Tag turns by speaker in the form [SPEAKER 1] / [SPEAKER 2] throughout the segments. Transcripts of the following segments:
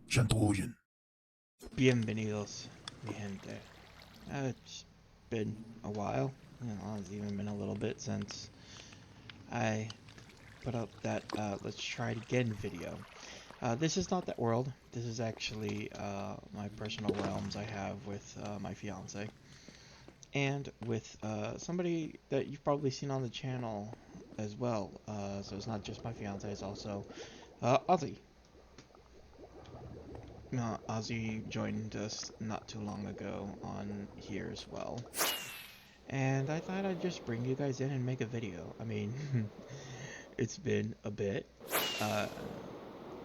[SPEAKER 1] Shantogen.
[SPEAKER 2] Bienvenidos, mi gente. It's been a while. It's even been a little bit since I put up that Let's Try It Again video. This is not that world. This is actually my personal realms I have with my fiance. And with somebody that you've probably seen on the channel as well. So it's not just my fiance, it's also Ozzy. Ozzy joined us not too long ago on here as well. And I thought I'd just bring you guys in and make a video. I mean, it's been a bit. Uh,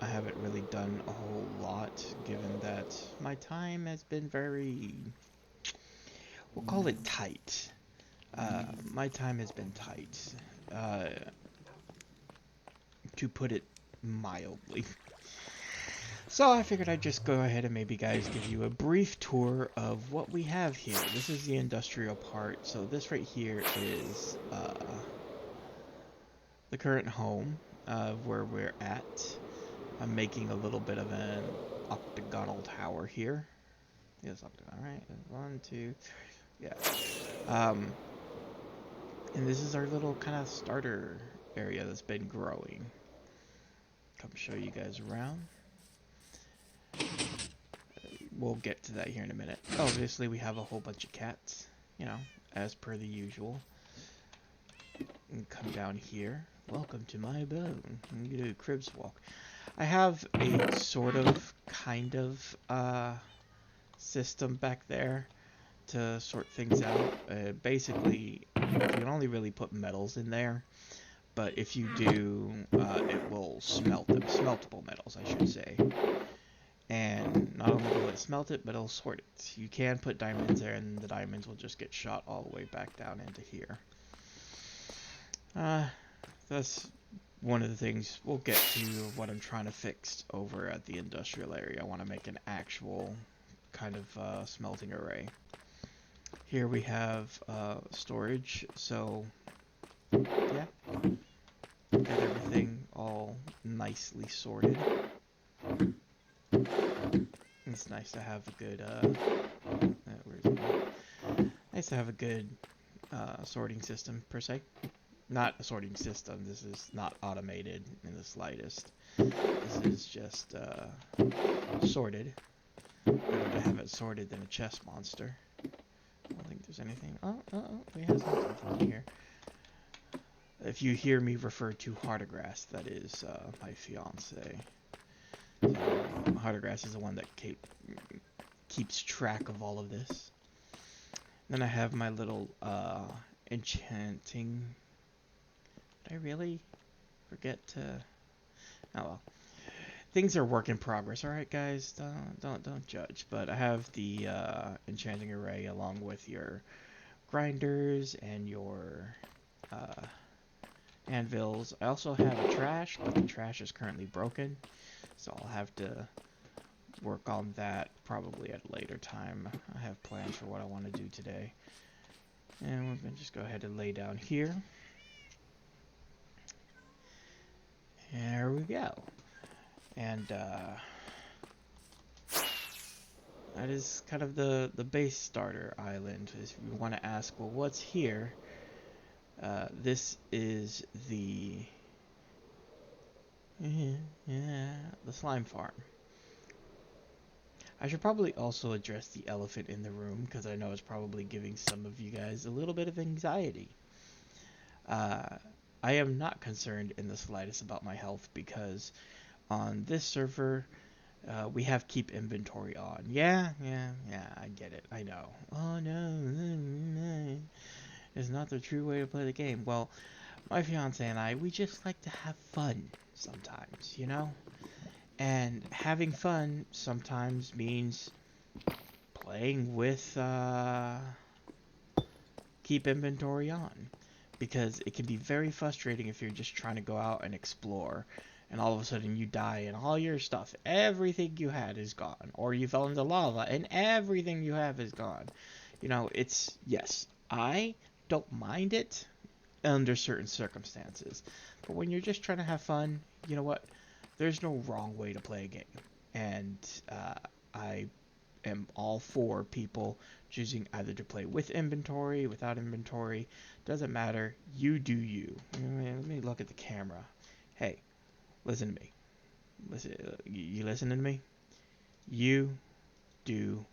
[SPEAKER 2] I haven't really done a whole lot, given that my time has been very, we'll call it tight. My time has been tight, uh, to put it mildly. So I figured I'd just go ahead and maybe guys give you a brief tour of what we have here. This is the industrial part. So this right here is the current home of where we're at. I'm making a little bit of an octagonal tower here. Yes, octagon, right? One, two, yeah. Um, and this is our little kind of starter area that's been growing. Come show you guys around. We'll get to that here in a minute. Obviously, we have a whole bunch of cats, you know, as per the usual. And come down here. Welcome to my abode. You do a cribs walk. I have a sort of, kind of, system back there to sort things out. Basically, you can only really put metals in there, but if you do, it will smelt them. Smeltable metals, I should say. And not only will it smelt it, but it'll sort it. You can put diamonds there, and the diamonds will just get shot all the way back down into here. That's one of the things we'll get to what I'm trying to fix over at the industrial area. I want to make an actual kind of smelting array. Here we have storage, so yeah, got everything all nicely sorted. It's nice to have a good nice to have a good sorting system per se. Not a sorting system. This is not automated in the slightest. This is just sorted. Better to have it sorted than a chess monster. I don't think there's anything. We have something here. If you hear me refer to Hardegrass, that is my fiance. So, Hardegrass is the one that keeps track of all of this. Then I have my little enchanting. Did I really forget to? Oh well. Things are work in progress. All right, guys, don't judge. But I have the enchanting array along with your grinders and your uh, anvils. I also have a trash, but the trash is currently broken, so I'll have to work on that probably at a later time. I have plans for what I want to do today. And we're going to just go ahead and lay down here. There we go. And that is kind of the base starter island. If you want to ask, well, what's here? This is the slime farm. I should probably also address the elephant in the room because I know it's probably giving some of you guys a little bit of anxiety. Uh, I am not concerned in the slightest about my health because on this server, we have keep inventory on. Yeah, I get it. I know. Oh no, it's not the true way to play the game. Well, my fiance and I, we just like to have fun sometimes, you know? And having fun sometimes means playing with keep inventory on. Because it can be very frustrating if you're just trying to go out and explore and all of a sudden you die and all your stuff, everything you had is gone. Or you fell into lava and everything you have is gone. You know, it's, yes, I don't mind it under certain circumstances. But when you're just trying to have fun, you know what? There's no wrong way to play a game. And I am all for people choosing either to play with inventory, without inventory. Doesn't matter. You do you. Let me look at the camera. Hey, listen to me. Listen, you listening to me? You do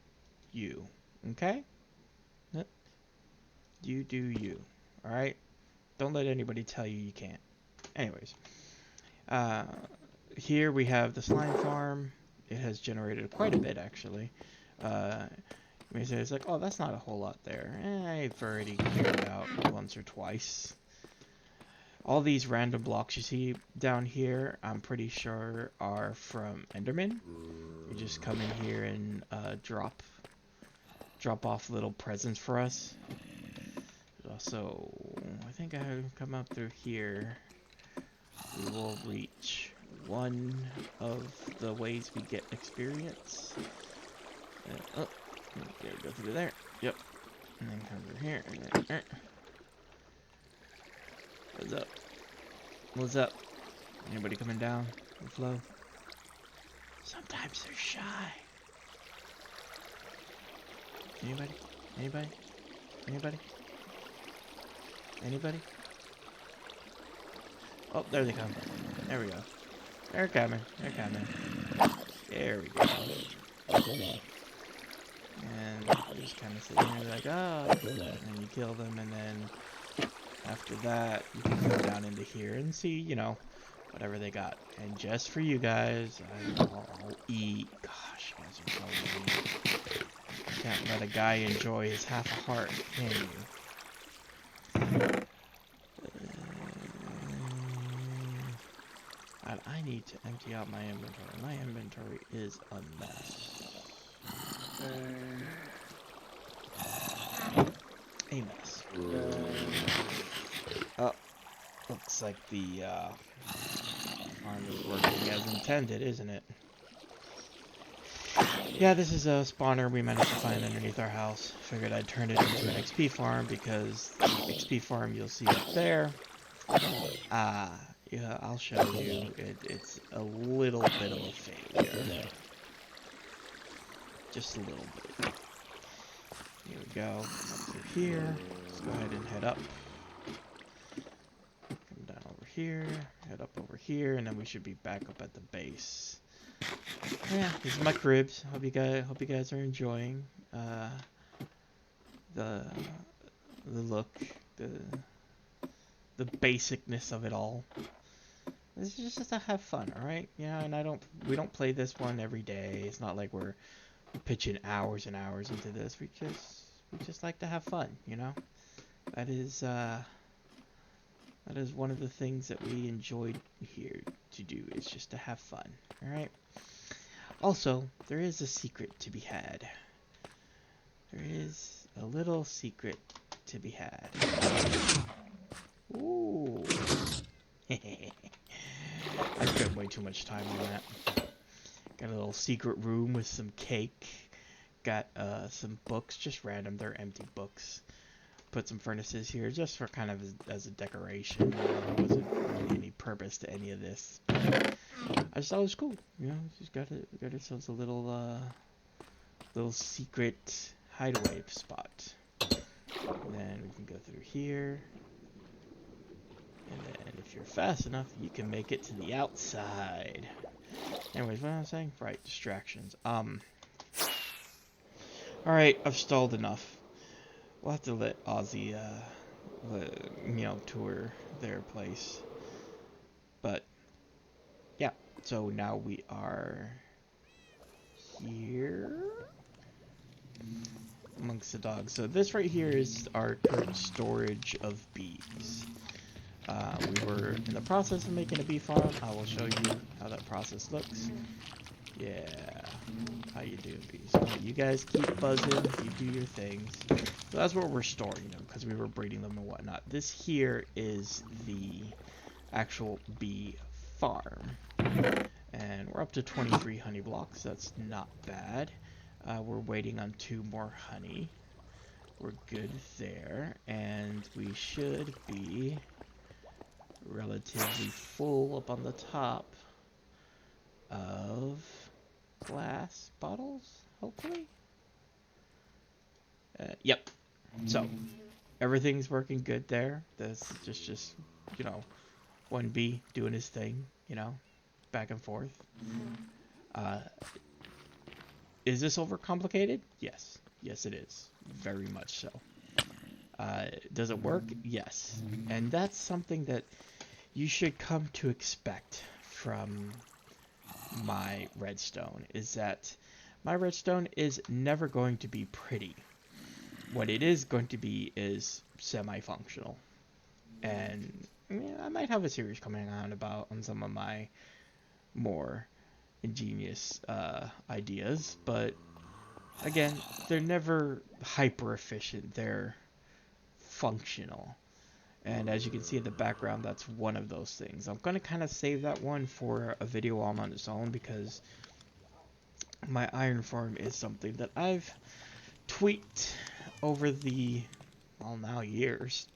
[SPEAKER 2] you. Okay? Yep. You do you. Alright? Don't let anybody tell you you can't. Anyways. Here we have the slime farm. It has generated quite a bit, actually. You may say it's like, oh, that's not a whole lot there. I've already cleared it out once or twice. All these random blocks you see down here, I'm pretty sure are from Enderman. You just come in here and drop off little presents for us. Also, I think I come up through here. We will reach one of the ways we get experience. Oh, gotta go through there. Yep. And then come over here. And then, what's up? What's up? Anybody coming down the flow? Sometimes they're shy. Anybody? Anybody? Anybody? Anybody? Oh, there they come. There we go. They're coming. They're coming. There we go. And you just kind of sit there like, oh, and you kill them, and then after that, you can go down into here and see, you know, whatever they got. And just for you guys, I'll eat. Gosh, you guys are so mean. Can't let a guy enjoy his half a heart, can you? I need to empty out my inventory. My inventory is a mess. A mess. Oh, looks like the farm is working as intended, isn't it? Yeah, this is a spawner we managed to find underneath our house. Figured I'd turn it into an XP farm because the XP farm you'll see up there. Yeah, I'll show you. It's a little bit of a failure. Just a little bit. Here we go. Up through here. Let's go ahead and head up. Come down over here. Head up over here, and then we should be back up at the base. Yeah, these are my cribs. Hope you guys are enjoying the look, the basicness of it all. This is just to have fun, all right? Yeah, and we don't play this one every day. It's not like we're pitching hours and hours into this. We just like to have fun, you know? That is one of the things that we enjoy here to do, is just to have fun, all right? Also, there is a secret to be had. There is a little secret to be had. Ooh. I spent way too much time on that. Got a little secret room with some cake. Got some books, just random. They're empty books. Put some furnaces here just for kind of as a decoration. There wasn't really any purpose to any of this. I just thought it was cool. You know, just got ourselves a little secret hideaway spot. And then we can go through here. And then if you're fast enough, you can make it to the outside. Anyways, what am I saying? Right, distractions. Alright, I've stalled enough. We'll have to let Ozzy, tour their place. But, yeah. So now we are here amongst the dogs. So this right here is our current storage of bees. We were in the process of making a bee farm. I will show you how that process looks. Yeah, how you do bees. You guys keep buzzing, you do your things. So that's what we're storing them, because we were breeding them and whatnot. This here is the actual bee farm. And we're up to 23 honey blocks. That's not bad. We're waiting on 2 more honey. We're good there. And we should be relatively full up on the top of glass bottles, hopefully. Yep. So everything's working good there. This is just you know, one bee doing his thing, you know, back and forth. Uh, is this overcomplicated? Yes. Yes, it is. Very much so. Does it work? Yes. And that's something that you should come to expect from my redstone, is that my redstone is never going to be pretty. What it is going to be is semi-functional. And yeah, I might have a series coming on some of my more ingenious ideas, but again, they're never hyper efficient. They're functional. And as you can see in the background, that's one of those things. I'm going to kind of save that one for a video on its own, because my iron farm is something that I've tweaked over the, well, now years,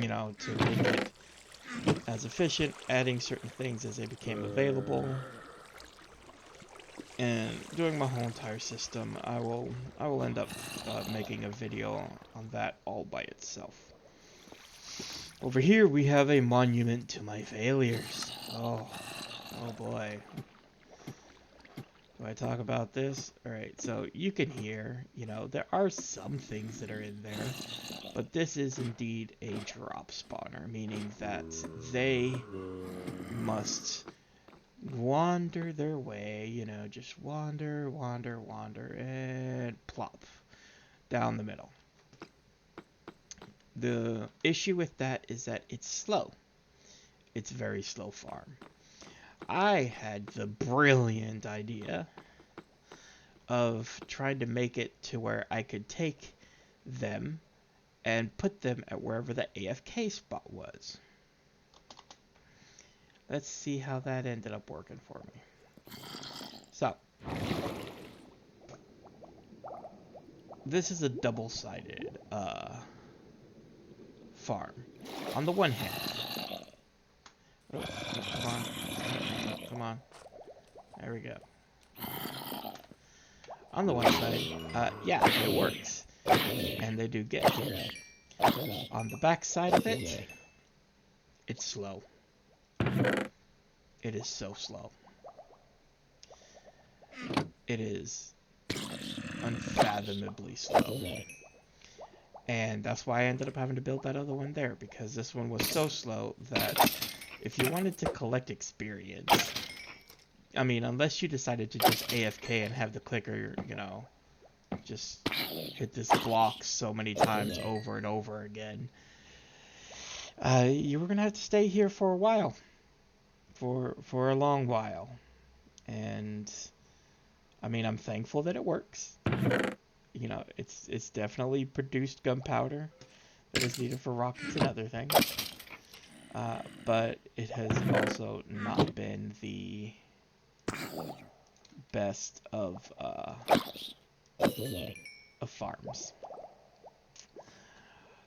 [SPEAKER 2] you know, to make it as efficient, adding certain things as they became available. And doing my whole entire system, I will end up making a video on that all by itself. Over here we have a monument to my failures. Oh boy. Do I talk about this? Alright, so you can hear, you know, there are some things that are in there, but this is indeed a drop spawner, meaning that they must wander their way, you know, just wander, and plop down the middle. The issue with that is that it's slow. It's a very slow farm. I had the brilliant idea of trying to make it to where I could take them and put them at wherever the AFK spot was. Let's see how that ended up working for me. So, this is a double-sided farm. On the one hand, oh, come on, there we go. On the one side, yeah, it works, and they do get here. On the back side of it, it's slow. It is so slow. It is unfathomably slow. And that's why I ended up having to build that other one there, because this one was so slow that if you wanted to collect experience, I mean, unless you decided to just AFK and have the clicker, you know, just hit this block so many times over and over again, you were gonna have to stay here for a while, for a long while. And I mean, I'm thankful that it works. You know, it's definitely produced gunpowder that is needed for rockets and other things. But it has also not been the best of farms.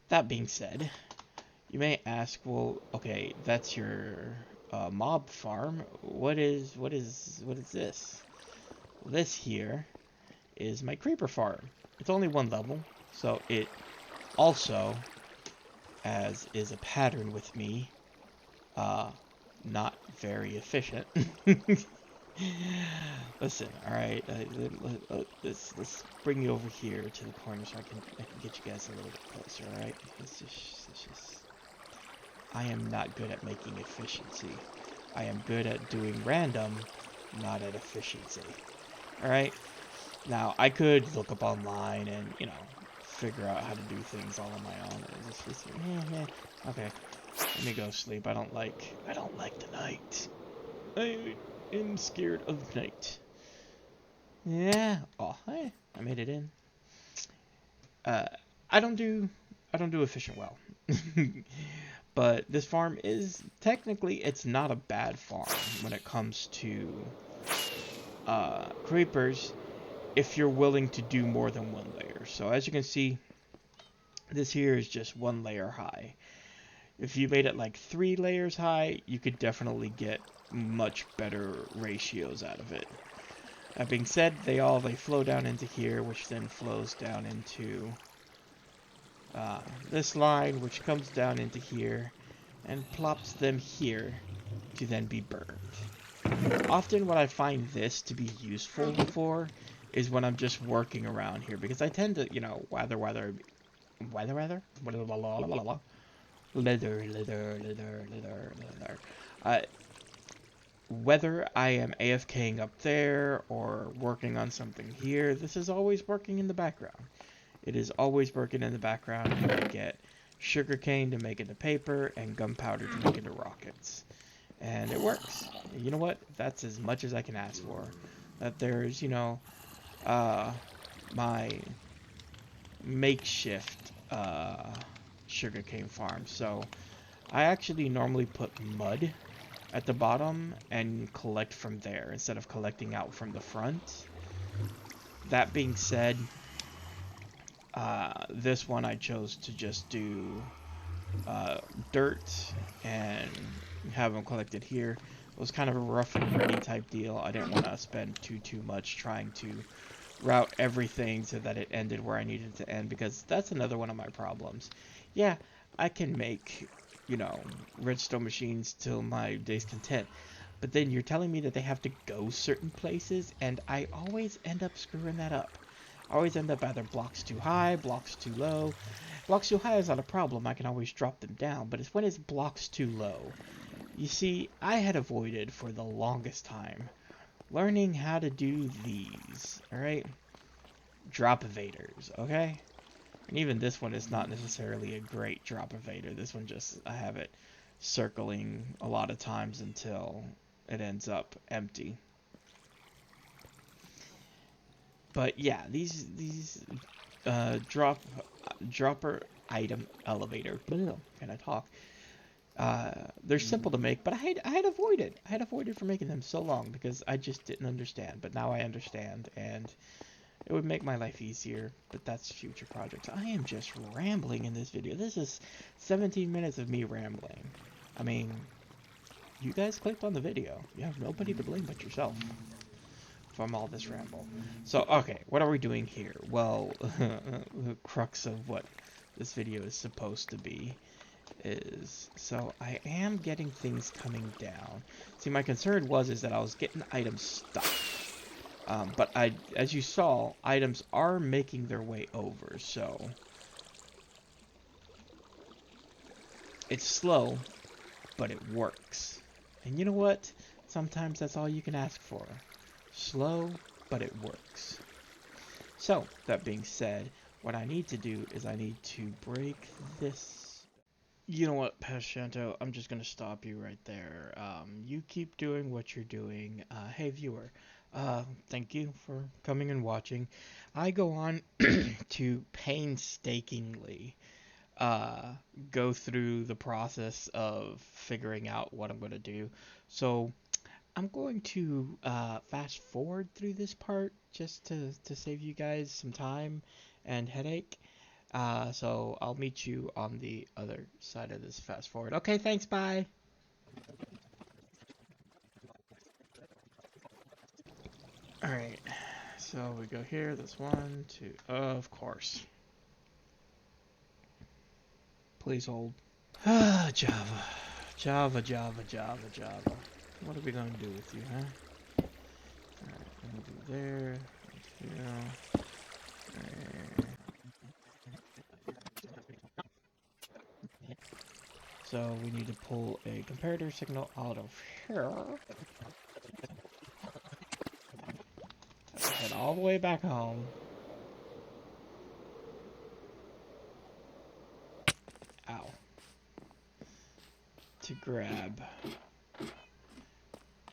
[SPEAKER 2] That being said, you may ask, well, okay, that's your mob farm. What is this? Well, this here is my creeper farm. It's only one level, so it also, as is a pattern with me, not very efficient. Listen, alright, let's bring you over here to the corner so I can get you guys a little bit closer, alright? It's just, I am not good at making efficiency. I am good at doing random, not at efficiency. Alright? Now, I could look up online and, you know, figure out how to do things all on my own. It's just, okay, let me go sleep. I don't like the night. I am scared of night. Yeah. Oh, hey, I made it in. I don't do efficient well. But this farm is, technically, it's not a bad farm when it comes to creepers, if you're willing to do more than one layer. So as you can see, this here is just one layer high. If you made it like 3 layers high, you could definitely get much better ratios out of it. That being said, they flow down into here, which then flows down into this line, which comes down into here and plops them here to then be burned. Often what I find this to be useful for is when I'm just working around here, because I tend to, leather. Uh, Whether I am AFKing up there or working on something here, this is always working in the background. It is always working in the background, and I get sugarcane to make into paper and gunpowder to make into rockets. And it works. You know what? That's as much as I can ask for. That there's, uh, my makeshift sugarcane farm. So I actually normally put mud at the bottom and collect from there instead of collecting out from the front. That being said, this one I chose to just do dirt and have them collected here. It was kind of a rough and ready type deal. I didn't want to spend too much trying to route everything so that it ended where I needed to end, because that's another one of my problems. Yeah, I can make, redstone machines till my day's content, but then you're telling me that they have to go certain places, and I always end up screwing that up. I always end up either blocks too high, blocks too low. Blocks too high is not a problem, I can always drop them down, but it's when it's blocks too low. You see, I had avoided for the longest time learning how to do these, alright? Drop evaders, okay? And even this one is not necessarily a great drop evader. This one just, I have it circling a lot of times until it ends up empty. But yeah, these dropper item elevator. Can I talk? They're simple to make, but I had avoided. I had avoided for making them so long because I just didn't understand. But now I understand, and it would make my life easier. But that's future projects. I am just rambling in this video. This is 17 minutes of me rambling. I mean, you guys clicked on the video. You have nobody to blame but yourself from all this ramble. So, okay, what are we doing here? Well, the crux of what this video is supposed to be is, so I am getting things coming down. See, my concern is that I was getting items stuck. But as you saw, items are making their way over, so it's slow, but it works. And you know what? Sometimes that's all you can ask for. Slow, but it works. So, that being said, what I need to do is I need to break this. You know what, Shanto, I'm just gonna stop you right there. You keep doing what you're doing. Hey, viewer, thank you for coming and watching. I go on to painstakingly go through the process of figuring out what I'm gonna do. So I'm going to fast forward through this part just to save you guys some time and headache. So I'll meet you on the other side of this fast forward. Okay, thanks, bye. Alright, so we go here, that's 1, 2, of course. Please hold. Ah, Java. Java. What are we gonna do with you, huh? Alright, I'm gonna do there. So we need to pull a comparator signal out of here. Head all the way back home. Ow. To grab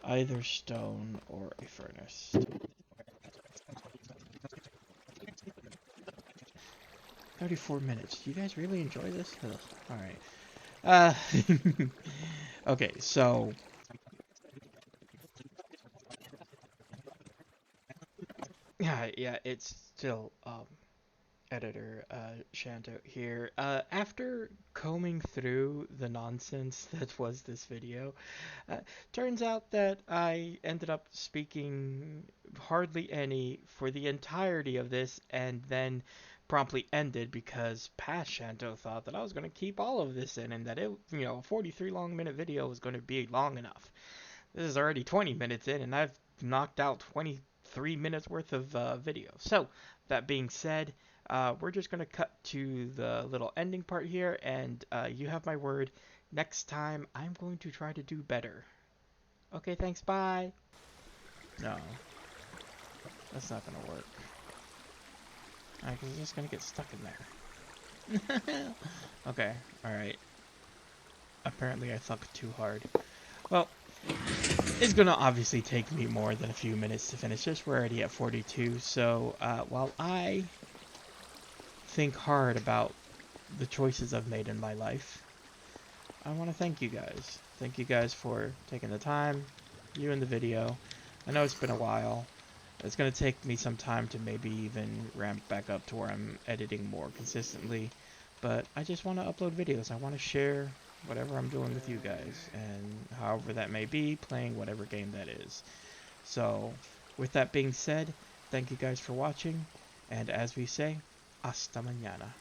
[SPEAKER 2] either stone or a furnace. 34 minutes. You guys really enjoy this? Alright. Okay, so yeah, it's still editor, Shanto here. After combing through the nonsense that was this video, uh, turns out that I ended up speaking hardly any for the entirety of this, and then promptly ended because past Shanto thought that I was going to keep all of this in, and that a 43 minute video was going to be long enough. This is already 20 minutes in, and I've knocked out 23 minutes worth of video. So, that being said, we're just going to cut to the little ending part here, and you have my word. Next time, I'm going to try to do better. Okay, thanks, bye. No, that's not going to work. Because it's just going to get stuck in there. Okay, alright. Apparently I thought too hard. Well, it's gonna obviously take me more than a few minutes to finish this. We're already at 42, so while I think hard about the choices I've made in my life, I want to thank you guys. Thank you guys for taking the time, viewing the video. I know it's been a while. It's gonna take me some time to maybe even ramp back up to where I'm editing more consistently, but I just want to upload videos. I want to share whatever I'm doing with you guys, and however that may be, playing whatever game that is. So, with that being said, thank you guys for watching, and as we say, hasta mañana.